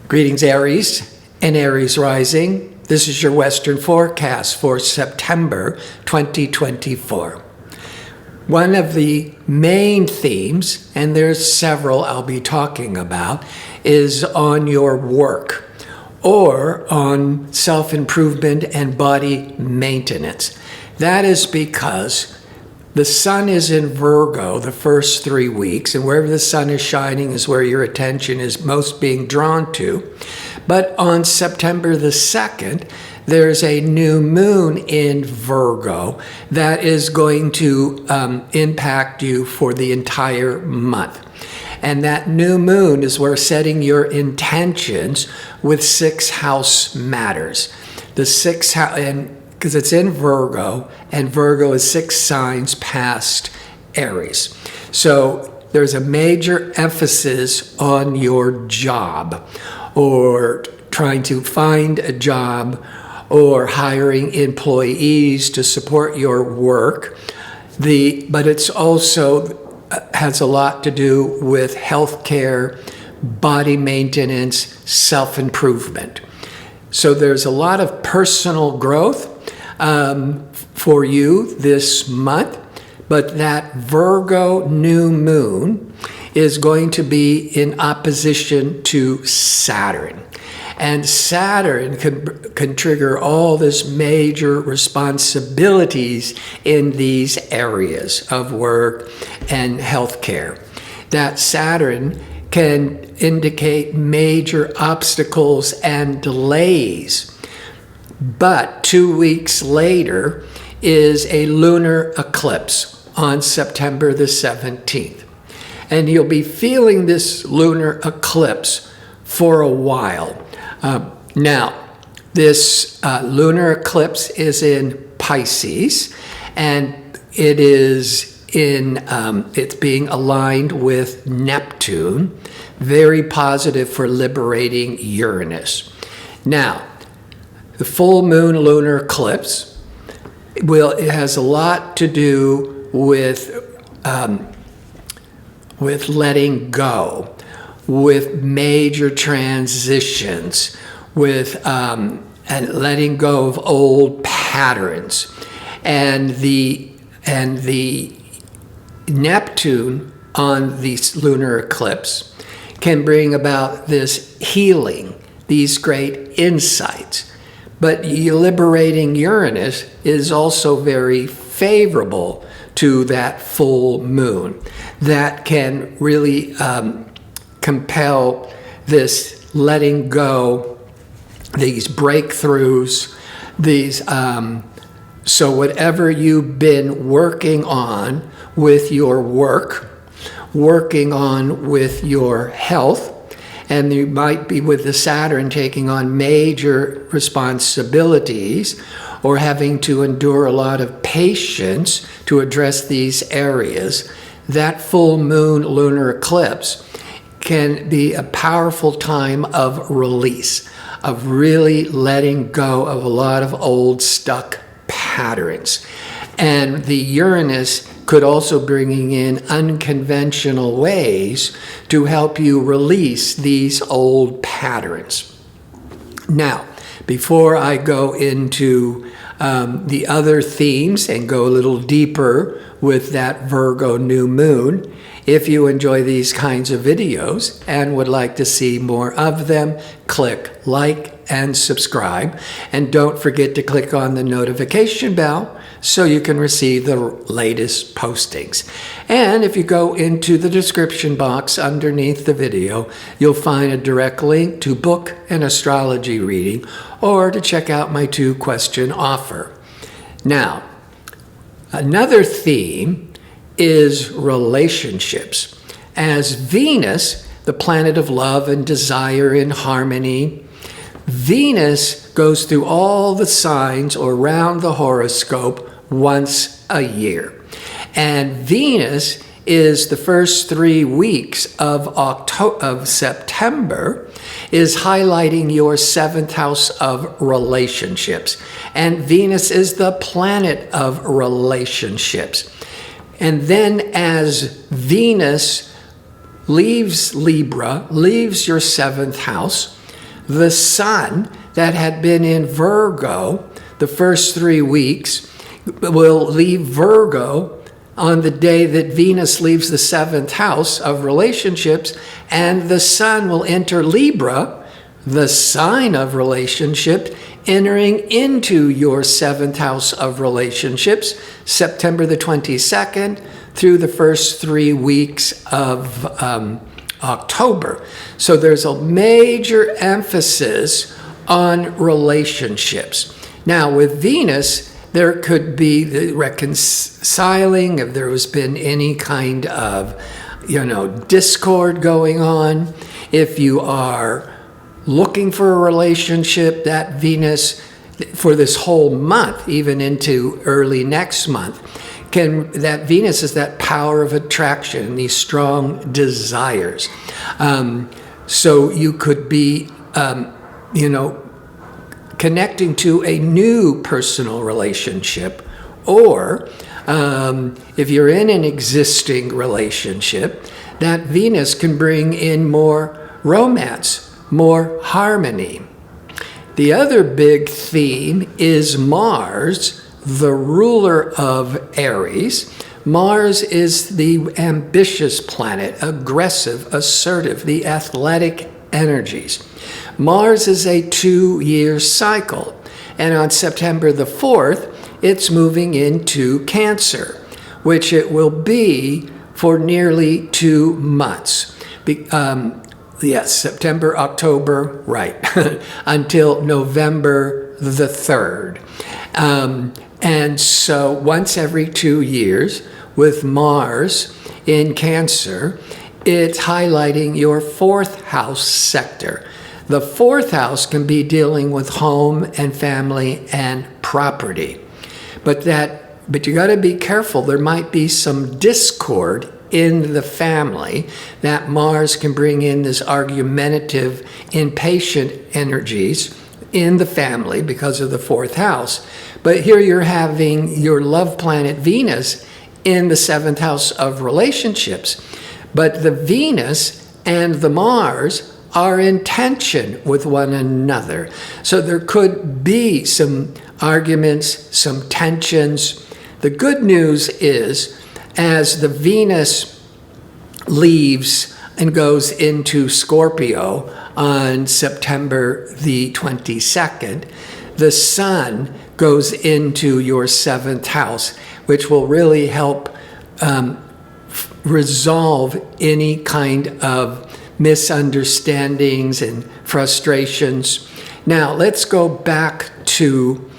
Greetings, Aries and Aries rising. This is your Western forecast for September 2024. One of the main themes, and there's several I'll be talking about, is on your work or on self-improvement and body maintenance. That is because the sun is in Virgo the first 3 weeks, and wherever the sun is shining is where your attention is most being drawn to. But on September the 2nd, there's a new moon in Virgo that is going to impact you for the entire month. And that new moon is where setting your intentions with 6th house matters. The 6th house, and because it's in Virgo, and Virgo is 6 signs past Aries. So there's a major emphasis on your job, or trying to find a job, or hiring employees to support your work. But it's also has a lot to do with healthcare, body maintenance, self-improvement. So there's a lot of personal growth for you this month, but that Virgo new moon is going to be in opposition to Saturn. And Saturn can trigger all this major responsibilities in these areas of work and healthcare. That Saturn can indicate major obstacles and delays. But 2 weeks later is a lunar eclipse on September the 17th. And you'll be feeling this lunar eclipse for a while. Now, this lunar eclipse is in Pisces, and it is it's being aligned with Neptune, very positive for liberating Uranus. Now, the full moon lunar eclipse it has a lot to do with letting go, with major transitions, with and letting go of old patterns, and the Neptune on the lunar eclipse can bring about this healing, these great insights. But liberating Uranus is also very favorable to that full moon. That can really compel this letting go, these breakthroughs, so whatever you've been working on with your work, working on with your health, and you might be with the Saturn taking on major responsibilities or having to endure a lot of patience to address these areas, that full moon lunar eclipse can be a powerful time of release, of really letting go of a lot of old stuck patterns. And the Uranus could also bringing in unconventional ways to help you release these old patterns. Now, before I go into the other themes and go a little deeper with that Virgo new moon, if you enjoy these kinds of videos and would like to see more of them, click like and subscribe. And don't forget to click on the notification bell so you can receive the latest postings. And if you go into the description box underneath the video, you'll find a direct link to book an astrology reading or to check out my 2-question offer. Now, another theme is relationships. As Venus, the planet of love and desire and harmony, Venus goes through all the signs around the horoscope once a year. And Venus is the first 3 weeks of September is highlighting your 7th house of relationships. And Venus is the planet of relationships. And then as Venus leaves Libra, leaves your 7th house, The sun that had been in Virgo the first 3 weeks will leave Virgo on the day that Venus leaves the 7th house of relationships, and the sun will enter Libra, the sign of relationship, entering into your 7th house of relationships, September the 22nd through the first 3 weeks of October. So there's a major emphasis on relationships. Now with Venus, there could be the reconciling if there has been any kind of, discord going on. If you are looking for a relationship, that Venus, for this whole month, even into early next month, that Venus is that power of attraction, these strong desires. So you could be, connecting to a new personal relationship, or if you're in an existing relationship, that Venus can bring in more romance, more harmony. The other big theme is Mars, the ruler of Aries. Mars is the ambitious planet, aggressive, assertive, the athletic energies. Mars is a 2-year cycle, and on September the 4th, it's moving into Cancer, which it will be for nearly 2 months. Yes, September, October, right, until November the 3rd. And so once every 2 years, with Mars in Cancer, it's highlighting your 4th house sector. The 4th house can be dealing with home and family and property. But you got to be careful. There might be some discord in the family that Mars can bring in, this argumentative, impatient energies in the family because of the 4th house. But here you're having your love planet Venus in the 7th house of relationships. But the Venus and the Mars are in tension with one another. So there could be some arguments, some tensions. The good news is, as the Venus leaves and goes into Scorpio on September the 22nd, the sun goes into your 7th house, which will really help resolve any kind of misunderstandings and frustrations. Now, let's go back to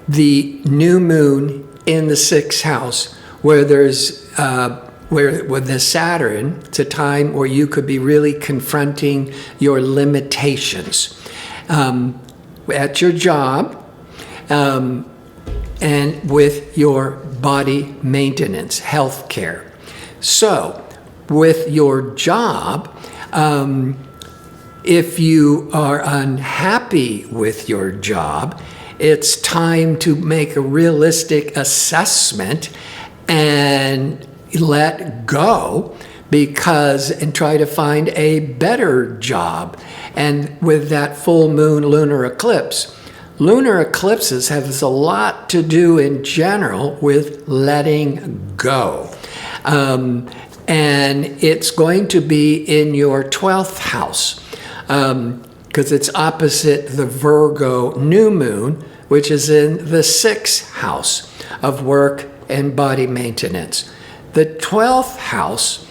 the new moon in the 6th house, where there's with the Saturn. It's a time where you could be really confronting your limitations at your job and with your body maintenance, health care. So, with your job, if you are unhappy with your job, it's time to make a realistic assessment and let go, and try to find a better job. And with that full moon lunar eclipses have a lot to do in general with letting go. And it's going to be in your 12th house because it's opposite the Virgo new moon, which is in the 6th house of work and body maintenance. The 12th house,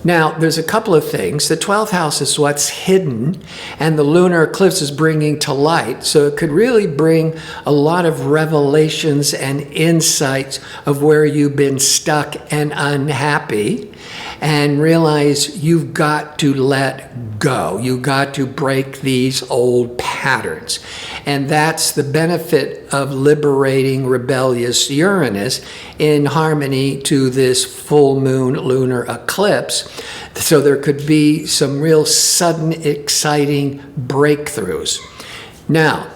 now there's a couple of things. The 12th house is what's hidden, and the lunar eclipse is bringing to light. So it could really bring a lot of revelations and insights of where you've been stuck and unhappy, and realize you've got to let go. You've got to break these old patterns. And that's the benefit of liberating rebellious Uranus in harmony to this full moon lunar eclipse. So there could be some real sudden, exciting breakthroughs. Now,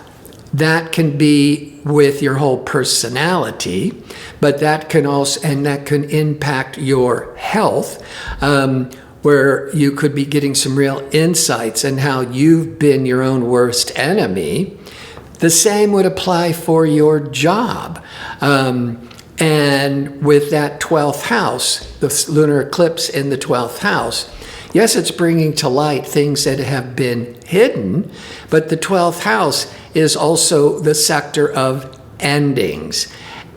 that can be with your whole personality, but that can also, and that can impact your health. where you could be getting some real insights on how you've been your own worst enemy. The same would apply for your job. And with that 12th house, the lunar eclipse in the 12th house, yes, it's bringing to light things that have been hidden, but the 12th house is also the sector of endings.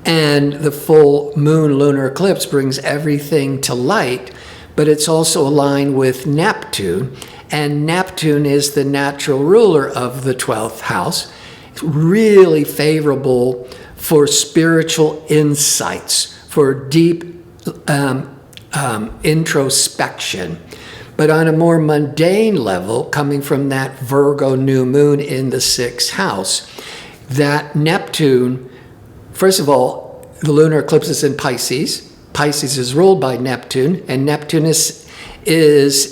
And the full moon lunar eclipse brings everything to light, but it's also aligned with Neptune. And Neptune is the natural ruler of the 12th house. It's really favorable for spiritual insights, for deep introspection. But on a more mundane level, coming from that Virgo new moon in the 6th house, that Neptune, first of all, the lunar eclipse is in Pisces. Pisces is ruled by Neptune, and Neptune is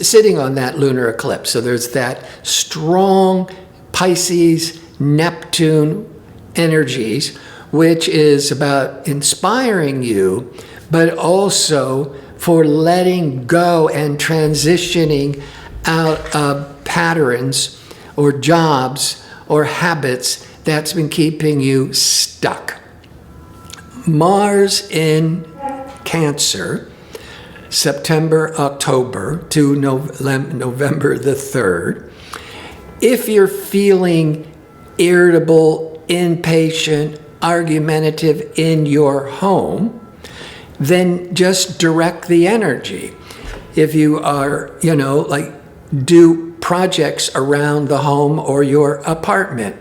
sitting on that lunar eclipse. So there's that strong Pisces, Neptune energies, which is about inspiring you, but also for letting go and transitioning out of patterns or jobs or habits that's been keeping you stuck. Mars in Cancer, September, October to November the 3rd. If you're feeling irritable, impatient, argumentative in your home, then just direct the energy. If you are, do projects around the home or your apartment.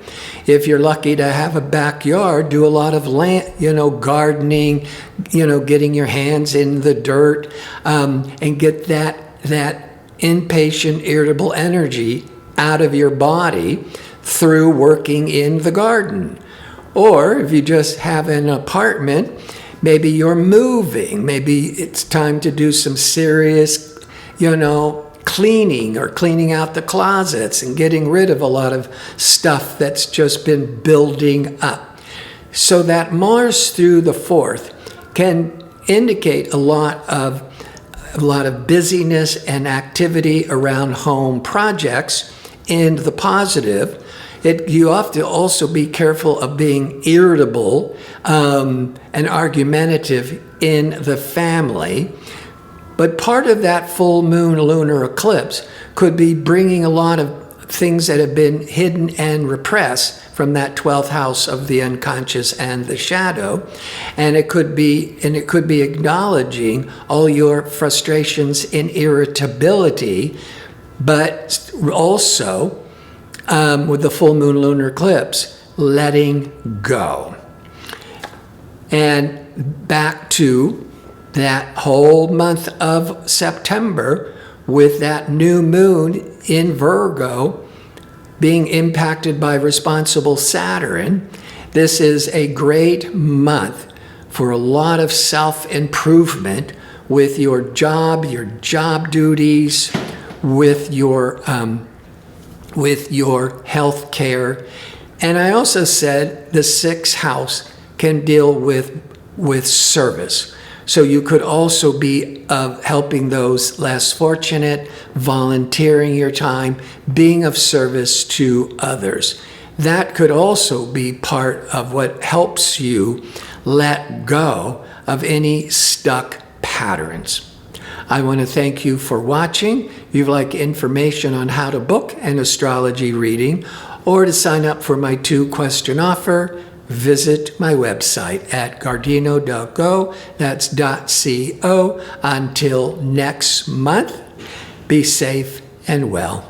If you're lucky to have a backyard, do a lot of land, gardening, getting your hands in the dirt, and get that impatient, irritable energy out of your body through working in the garden. Or if you just have an apartment, maybe you're moving. Maybe it's time to do some serious, cleaning or cleaning out the closets and getting rid of a lot of stuff that's just been building up. So that Mars through the 4th can indicate a lot of busyness and activity around home projects in the positive. You have to also be careful of being irritable and argumentative in the family. But part of that full moon lunar eclipse could be bringing a lot of things that have been hidden and repressed from that 12th house of the unconscious and the shadow. And it could be acknowledging all your frustrations and irritability, but also with the full moon lunar eclipse, letting go. And back to that whole month of September with that new moon in Virgo being impacted by responsible Saturn. This is a great month for a lot of self-improvement with your job duties, with your health care. And I also said the 6th house can deal with service. So you could also be helping those less fortunate, volunteering your time, being of service to others. That could also be part of what helps you let go of any stuck patterns. I want to thank you for watching. If you'd like information on how to book an astrology reading or to sign up for my 2-question offer, visit my website at gardino.go. That's .co. Until next month, be safe and well.